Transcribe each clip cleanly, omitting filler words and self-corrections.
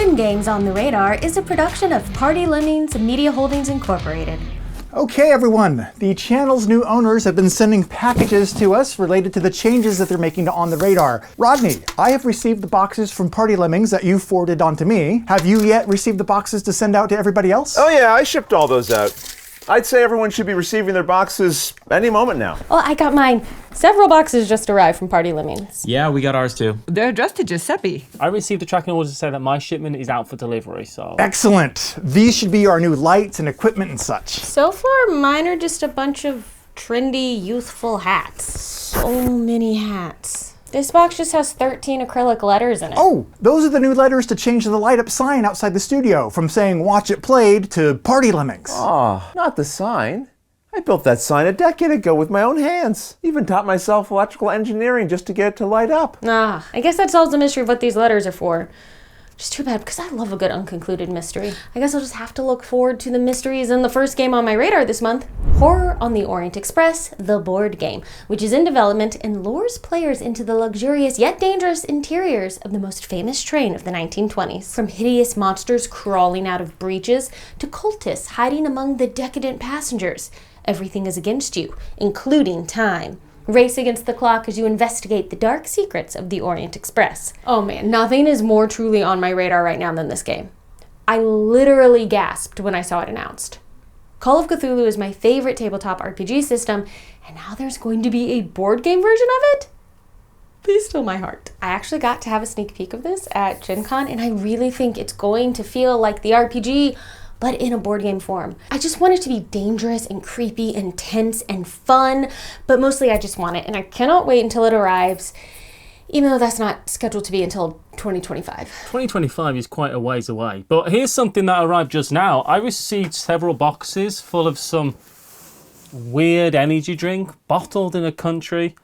10 Games on the Radar is a production of Party Lemmings Media Holdings Incorporated. Okay everyone, the channel's new owners have been sending packages to us related to the changes that they're making to On the Radar. Rodney, I have received the boxes from Party Lemmings that you forwarded on to me. Have you yet received the boxes to send out to everybody else? Oh yeah, I shipped all those out. I'd say everyone should be receiving their boxes any moment now. Well, I got mine. Several boxes just arrived from Party Lemmings. Yeah, we got ours too. They're addressed to Giuseppe. I received a tracking order to say that my shipment is out for delivery, so... Excellent! These should be our new lights and equipment and such. So far, mine are just a bunch of trendy, youthful hats. So many hats. This box just has 13 acrylic letters in it. Oh, those are the new letters to change the light-up sign outside the studio, from saying "Watch It Played" to "Party Lemmings." Oh, not the sign. I built that sign a decade ago with my own hands. Even taught myself electrical engineering just to get it to light up. I guess that solves the mystery of what these letters are for. Just too bad, because I love a good unconcluded mystery. I guess I'll just have to look forward to the mysteries in the first game on my radar this month. Horror on the Orient Express, the board game, which is in development and lures players into the luxurious yet dangerous interiors of the most famous train of the 1920s. From hideous monsters crawling out of breaches to cultists hiding among the decadent passengers, everything is against you, including time. Race against the clock as you investigate the dark secrets of the Orient Express. Oh man, nothing is more truly on my radar right now than this game. I literally gasped when I saw it announced. Call of Cthulhu is my favorite tabletop RPG system, and now there's going to be a board game version of it? Please still my heart. I actually got to have a sneak peek of this at Gen Con, and I really think it's going to feel like the RPG, but in a board game form. I just want it to be dangerous and creepy and tense and fun, but mostly I just want it, and I cannot wait until it arrives, even though that's not scheduled to be until 2025. 2025 is quite a ways away, but here's something that arrived just now. I received several boxes full of some weird energy drink bottled in a country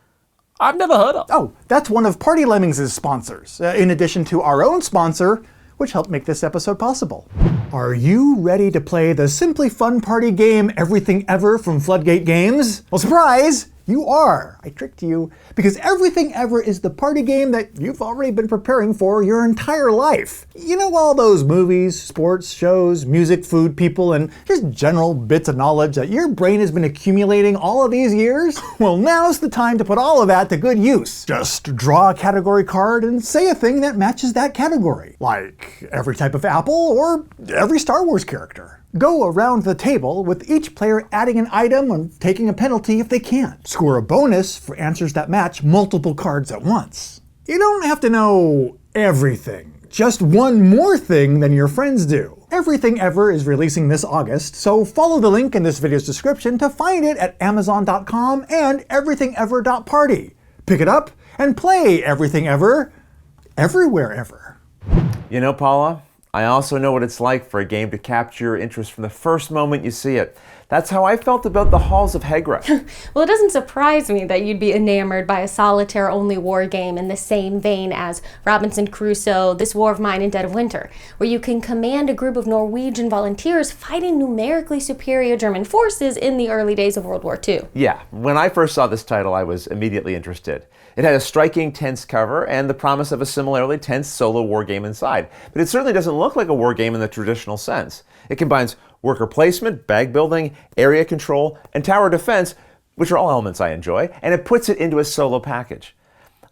I've never heard of. Oh, that's one of Party Lemmings' sponsors, in addition to our own sponsor, which helped make this episode possible. Are you ready to play the simply fun party game Everything Ever from Floodgate Games? Well, surprise! You are. I tricked you, because Everything Ever is the party game that you've already been preparing for your entire life. You know, all those movies, sports, shows, music, food, people, and just general bits of knowledge that your brain has been accumulating all of these years? Well, now's the time to put all of that to good use. Just draw a category card and say a thing that matches that category. Like every type of apple or every Star Wars character. Go around the table with each player adding an item and taking a penalty if they can't. Score a bonus for answers that match multiple cards at once. You don't have to know everything, just one more thing than your friends do. Everything Ever is releasing this August, so follow the link in this video's description to find it at Amazon.com and everythingever.party. Pick it up and play Everything Ever, everywhere ever. You know, Paula, I also know what it's like for a game to capture your interest from the first moment you see it. That's how I felt about the Halls of Hegra. Well, it doesn't surprise me that you'd be enamored by a solitaire-only war game in the same vein as Robinson Crusoe, This War of Mine, and Dead of Winter, where you can command a group of Norwegian volunteers fighting numerically superior German forces in the early days of World War II. Yeah, when I first saw this title, I was immediately interested. It had a striking, tense cover and the promise of a similarly tense solo war game inside. But it certainly doesn't look like a war game in the traditional sense. It combines worker placement, bag building, area control, and tower defense, which are all elements I enjoy, and it puts it into a solo package.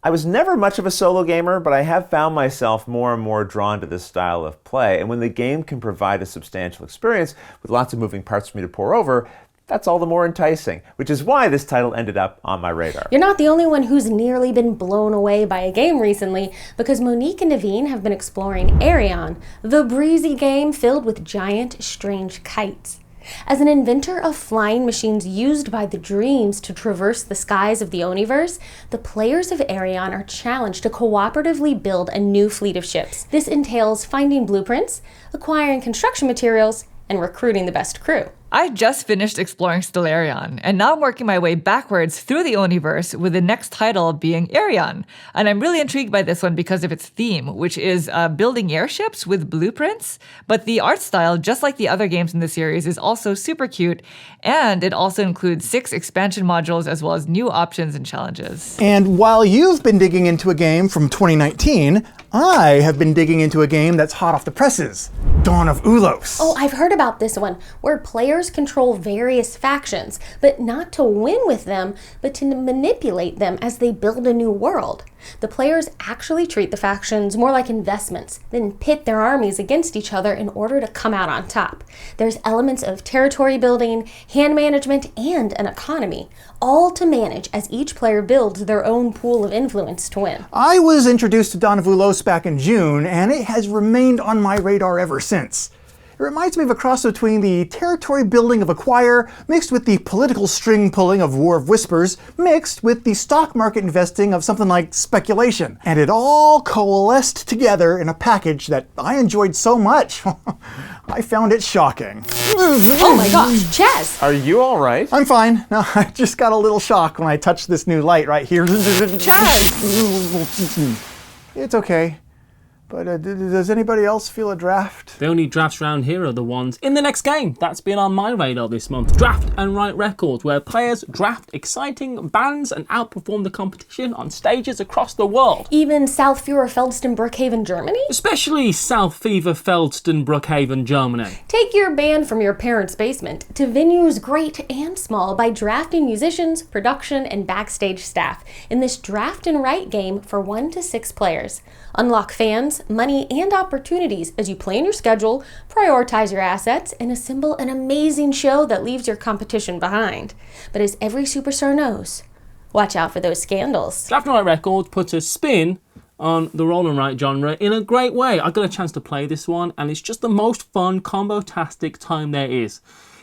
I was never much of a solo gamer, but I have found myself more and more drawn to this style of play, and when the game can provide a substantial experience with lots of moving parts for me to pore over, that's all the more enticing, which is why this title ended up on my radar. You're not the only one who's nearly been blown away by a game recently, because Monique and Naveen have been exploring Arion, the breezy game filled with giant, strange kites. As an inventor of flying machines used by the Dreams to traverse the skies of the Oniverse, the players of Arion are challenged to cooperatively build a new fleet of ships. This entails finding blueprints, acquiring construction materials, and recruiting the best crew. I just finished exploring Stellarion, and now I'm working my way backwards through the Universe with the next title being Arion. And I'm really intrigued by this one because of its theme, which is building airships with blueprints. But the art style, just like the other games in the series, is also super cute, and it also includes 6 expansion modules as well as new options and challenges. And while you've been digging into a game from 2019, I have been digging into a game that's hot off the presses, Dawn of Ulos. Oh, I've heard about this one, where players control various factions, but not to win with them, but to manipulate them as they build a new world. The players actually treat the factions more like investments, then pit their armies against each other in order to come out on top. There's elements of territory building, hand management, and an economy, all to manage as each player builds their own pool of influence to win. I was introduced to Dawn of Ulos back in June, and it has remained on my radar ever since. It reminds me of a cross between the territory building of Acquire, mixed with the political string pulling of War of Whispers, mixed with the stock market investing of something like Speculation. And it all coalesced together in a package that I enjoyed so much. I found it shocking. Oh my gosh, Chaz! Are you all right? I'm fine. No, I just got a little shock when I touched this new light right here. Chaz! It's okay. But does anybody else feel a draft? The only drafts around here are the ones in the next game. That's been on my radar this month. Draft and Write Records, where players draft exciting bands and outperform the competition on stages across the world. Even South Führer Feldston Brookhaven, Germany? Especially South Fever Feldston Brookhaven, Germany. Take your band from your parents' basement to venues great and small by drafting musicians, production, and backstage staff in this Draft and Write game for 1 to 6 players. Unlock fans, money, and opportunities as you plan your schedule, prioritize your assets, and assemble an amazing show that leaves your competition behind. But as every superstar knows, watch out for those scandals. Draft and Write Records puts a spin on the roll and write genre in a great way. I got a chance to play this one, and it's just the most fun, combo-tastic time there is.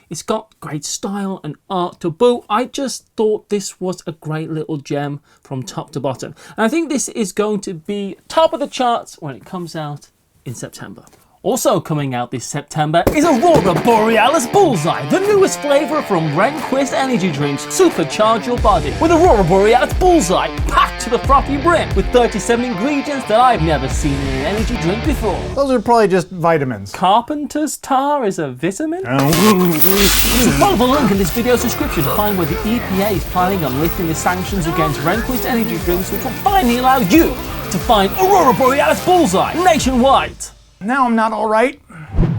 It's got great style and art to boot. I just thought this was a great little gem from top to bottom. And I think this is going to be top of the charts when it comes out in September. Also coming out this September is Aurora Borealis Bullseye, the newest flavor from Rehnquist Energy Drinks. Supercharge your body with Aurora Borealis Bullseye, packed to the frothy brim with 37 ingredients that I've never seen in an energy drink before. Those are probably just vitamins. Carpenter's tar is a vitamin? So follow the link in this video's description to find where the EPA is planning on lifting the sanctions against Rehnquist Energy Drinks, which will finally allow you to find Aurora Borealis Bullseye nationwide. Now I'm not all right.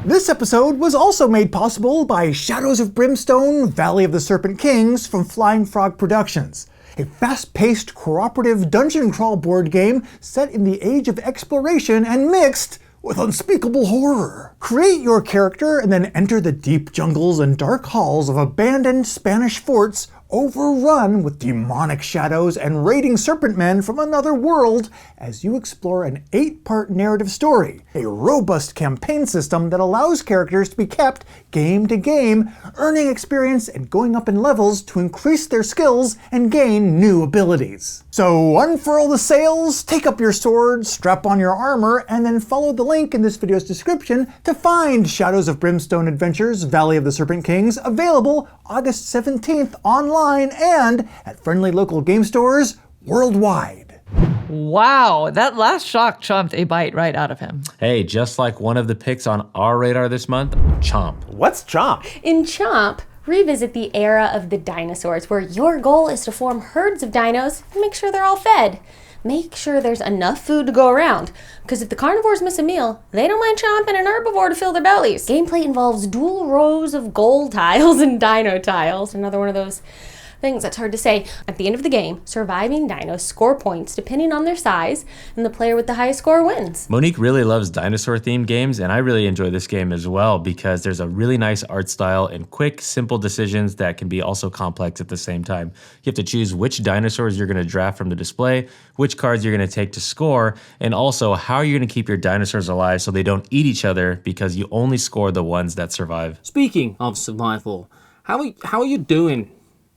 This episode was also made possible by Shadows of Brimstone, Valley of the Serpent Kings from Flying Frog Productions, a fast-paced cooperative dungeon crawl board game set in the age of exploration and mixed with unspeakable horror. Create your character and then enter the deep jungles and dark halls of abandoned Spanish forts overrun with demonic shadows and raiding serpent men from another world as you explore an 8-part narrative story, a robust campaign system that allows characters to be kept game to game, earning experience and going up in levels to increase their skills and gain new abilities. So unfurl the sails, take up your sword, strap on your armor, and then follow the link in this video's description to find Shadows of Brimstone Adventures Valley of the Serpent Kings, available August 17th online and at friendly local game stores worldwide. Wow, that last shock chomped a bite right out of him. Hey, just like one of the picks on our radar this month, Chomp. What's Chomp? In Chomp, revisit the era of the dinosaurs, where your goal is to form herds of dinos and make sure they're all fed. Make sure there's enough food to go around, because if the carnivores miss a meal, they don't mind chomping an herbivore to fill their bellies. Gameplay involves dual rows of gold tiles and dino tiles. Another one of those things that's hard to say. At the end of the game, surviving dinos score points depending on their size, and the player with the highest score wins. Monique really loves dinosaur-themed games, and I really enjoy this game as well because there's a really nice art style and quick, simple decisions that can be also complex at the same time. You have to choose which dinosaurs you're going to draft from the display, which cards you're going to take to score, and also how you're going to keep your dinosaurs alive so they don't eat each other because you only score the ones that survive. Speaking of survival, how are you doing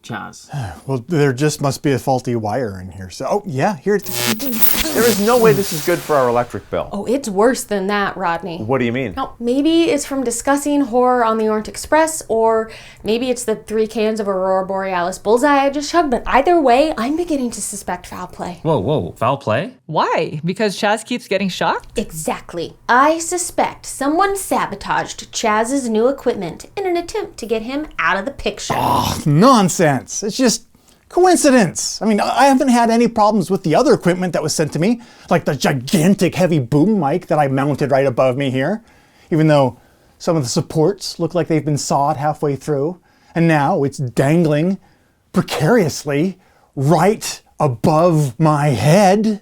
Chaz. Well, there just must be a faulty wire in here. So, oh, yeah, here. There is no way this is good for our electric bill. Oh, it's worse than that, Rodney. What do you mean? Now, maybe it's from discussing horror on the Orient Express, or maybe it's the 3 cans of Aurora Borealis bullseye I just chugged, but either way, I'm beginning to suspect foul play. Whoa, foul play? Why? Because Chaz keeps getting shocked? Exactly. I suspect someone sabotaged Chaz's new equipment in an attempt to get him out of the picture. Nonsense. It's just coincidence. I mean, I haven't had any problems with the other equipment that was sent to me, like the gigantic heavy boom mic that I mounted right above me here, even though some of the supports look like they've been sawed halfway through, and now it's dangling precariously right above my head.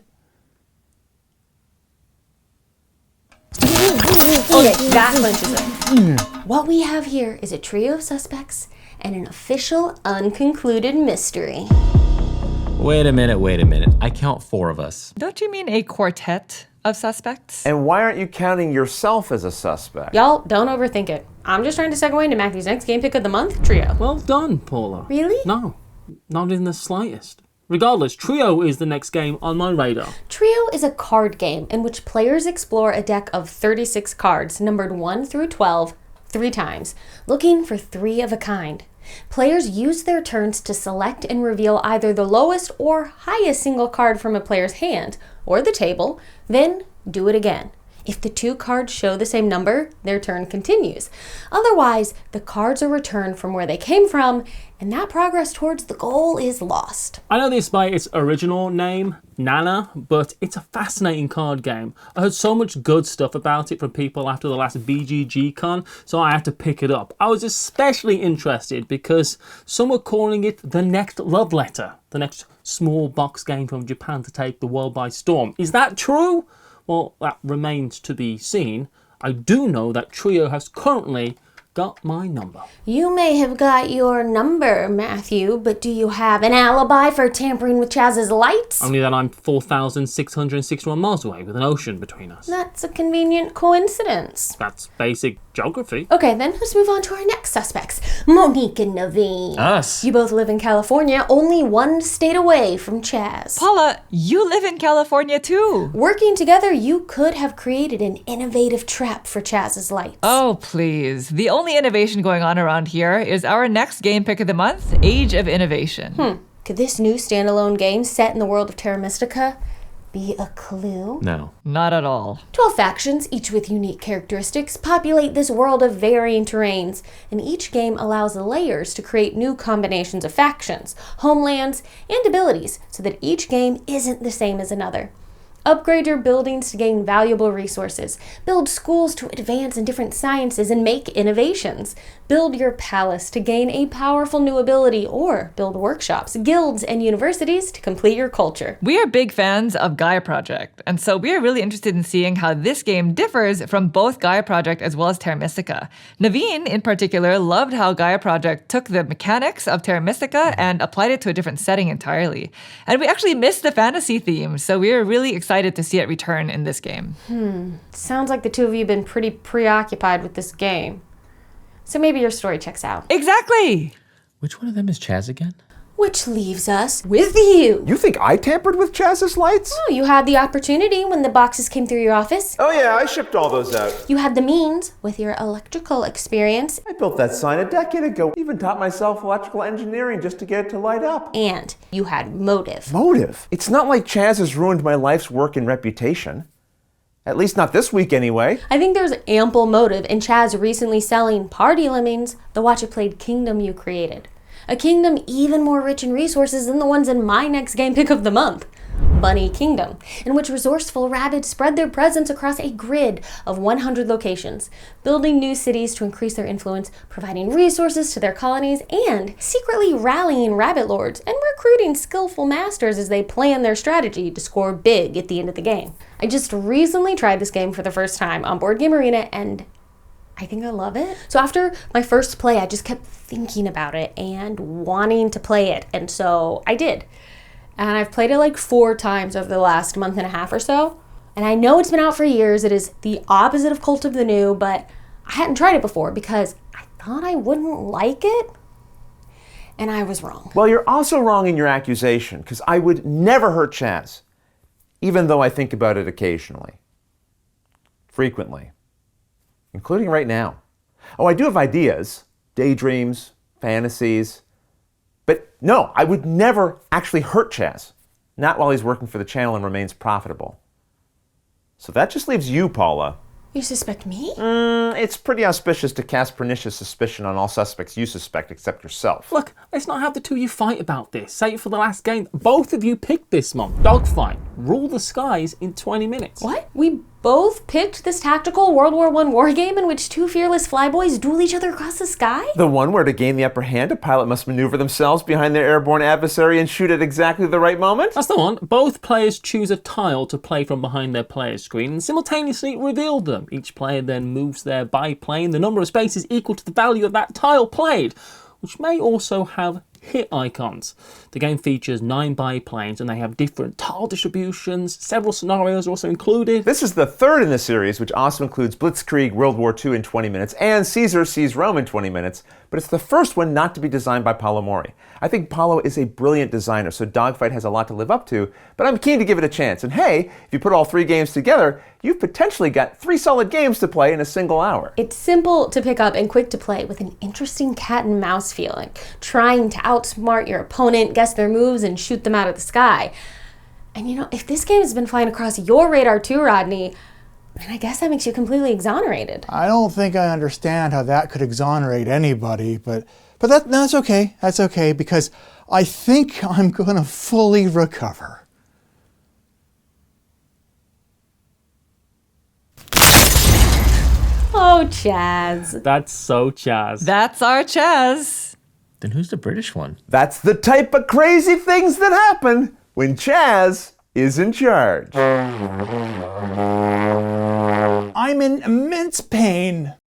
Okay, that clinches it. What we have here is a trio of suspects and an official unconcluded mystery. Wait a minute. I count 4 of us. Don't you mean a quartet of suspects? And why aren't you counting yourself as a suspect? Y'all, don't overthink it. I'm just trying to segue into Matthew's next game pick of the month, Trio. Well done, Paula. Really? No, not in the slightest. Regardless, Trio is the next game on my radar. Trio is a card game in which players explore a deck of 36 cards, numbered 1 through 12, 3 times, looking for 3 of a kind. Players use their turns to select and reveal either the lowest or highest single card from a player's hand, or the table, then do it again. If the 2 cards show the same number, their turn continues. Otherwise, the cards are returned from where they came from, and that progress towards the goal is lost. I know this by its original name, Nana, but it's a fascinating card game. I heard so much good stuff about it from people after the last BGG con, so I had to pick it up. I was especially interested because some were calling it the next love letter, the next small box game from Japan to take the world by storm. Is that true? Well, that remains to be seen. I do know that Trio has currently got my number. You may have got your number, Matthew, but do you have an alibi for tampering with Chaz's lights? Only that I'm 4,661 miles away with an ocean between us. That's a convenient coincidence. That's basic geography. Okay, then let's move on to our next suspects. Monique and Naveen. Us. You both live in California, only 1 state away from Chaz. Paula, you live in California too. Working together, you could have created an innovative trap for Chaz's lights. Oh, please. The only innovation going on around here is our next game pick of the month, Age of Innovation. Could this new standalone game set in the world of Terra Mystica be a clue? No. Not at all. 12 factions, each with unique characteristics, populate this world of varying terrains, and each game allows the layers to create new combinations of factions, homelands, and abilities, so that each game isn't the same as another. Upgrade your buildings to gain valuable resources. Build schools to advance in different sciences and make innovations. Build your palace to gain a powerful new ability, or build workshops, guilds, and universities to complete your culture. We are big fans of Gaia Project, and so we are really interested in seeing how this game differs from both Gaia Project as well as Terra Mystica. Naveen, in particular, loved how Gaia Project took the mechanics of Terra Mystica and applied it to a different setting entirely. And we actually missed the fantasy theme, so we are really excited to see it return in this game. Sounds like the two of you have been pretty preoccupied with this game. So maybe your story checks out. Exactly! Which one of them is Chaz again? Which leaves us with you. You think I tampered with Chaz's lights? Oh, you had the opportunity when the boxes came through your office. Oh yeah, I shipped all those out. You had the means with your electrical experience. I built that sign a decade ago. Even taught myself electrical engineering just to get it to light up. And you had motive. Motive? It's not like Chaz has ruined my life's work and reputation. At least not this week anyway. I think there's ample motive in Chaz recently selling Party Lemmings, the Watch It Played kingdom you created. A kingdom even more rich in resources than the ones in my next game pick of the month, Bunny Kingdom, in which resourceful rabbits spread their presence across a grid of 100 locations, building new cities to increase their influence, providing resources to their colonies, and secretly rallying rabbit lords and recruiting skillful masters as they plan their strategy to score big at the end of the game. I just recently tried this game for the first time on Board Game Arena, and I think I love it. So after my first play, I just kept thinking about it and wanting to play it. And so I did. And I've played it like 4 times over the last month and a half or so. And I know it's been out for years. It is the opposite of Cult of the New, but I hadn't tried it before because I thought I wouldn't like it. and I was wrong. Well, you're also wrong in your accusation, because I would never hurt Chaz, even though I think about it occasionally. Frequently. Including right now. Oh, I do have ideas, daydreams, fantasies. But no, I would never actually hurt Chaz. Not while he's working for the channel and remains profitable. So that just leaves you, Paula. You suspect me? It's pretty auspicious to cast pernicious suspicion on all suspects you suspect except yourself. Look, let's not have the two of you fight about this. Save it for the last game. Both of you picked this month. Dogfight. Rule the skies in 20 minutes. What? We both picked this tactical World War I war game in which two fearless flyboys duel each other across the sky? The one where to gain the upper hand, a pilot must maneuver themselves behind their airborne adversary and shoot at exactly the right moment? That's the one. Both players choose a tile to play from behind their player's screen and simultaneously reveal them. Each player then moves their biplane the number of spaces equal to the value of that tile played, which may also have hit icons. The game features 9 biplanes and they have different tile distributions. Several scenarios are also included. This is the third in the series, which also includes Blitzkrieg World War II in 20 minutes and Caesar Sees Rome in 20 minutes, but it's the first one not to be designed by Paolo Mori. I think Paolo is a brilliant designer, so Dogfight has a lot to live up to, but I'm keen to give it a chance. And hey, if you put all 3 games together, you've potentially got 3 solid games to play in a single hour. It's simple to pick up and quick to play with an interesting cat and mouse feeling, trying to outsmart your opponent, guess their moves, and shoot them out of the sky. And you know, if this game has been flying across your radar too, Rodney, then I guess that makes you completely exonerated. I don't think I understand how that could exonerate anybody, but that's okay. That's okay, because I think I'm going to fully recover. Oh, Chaz. That's so Chaz. That's our Chaz. Then who's the British one? That's the type of crazy things that happen when Chaz is in charge. I'm in immense pain.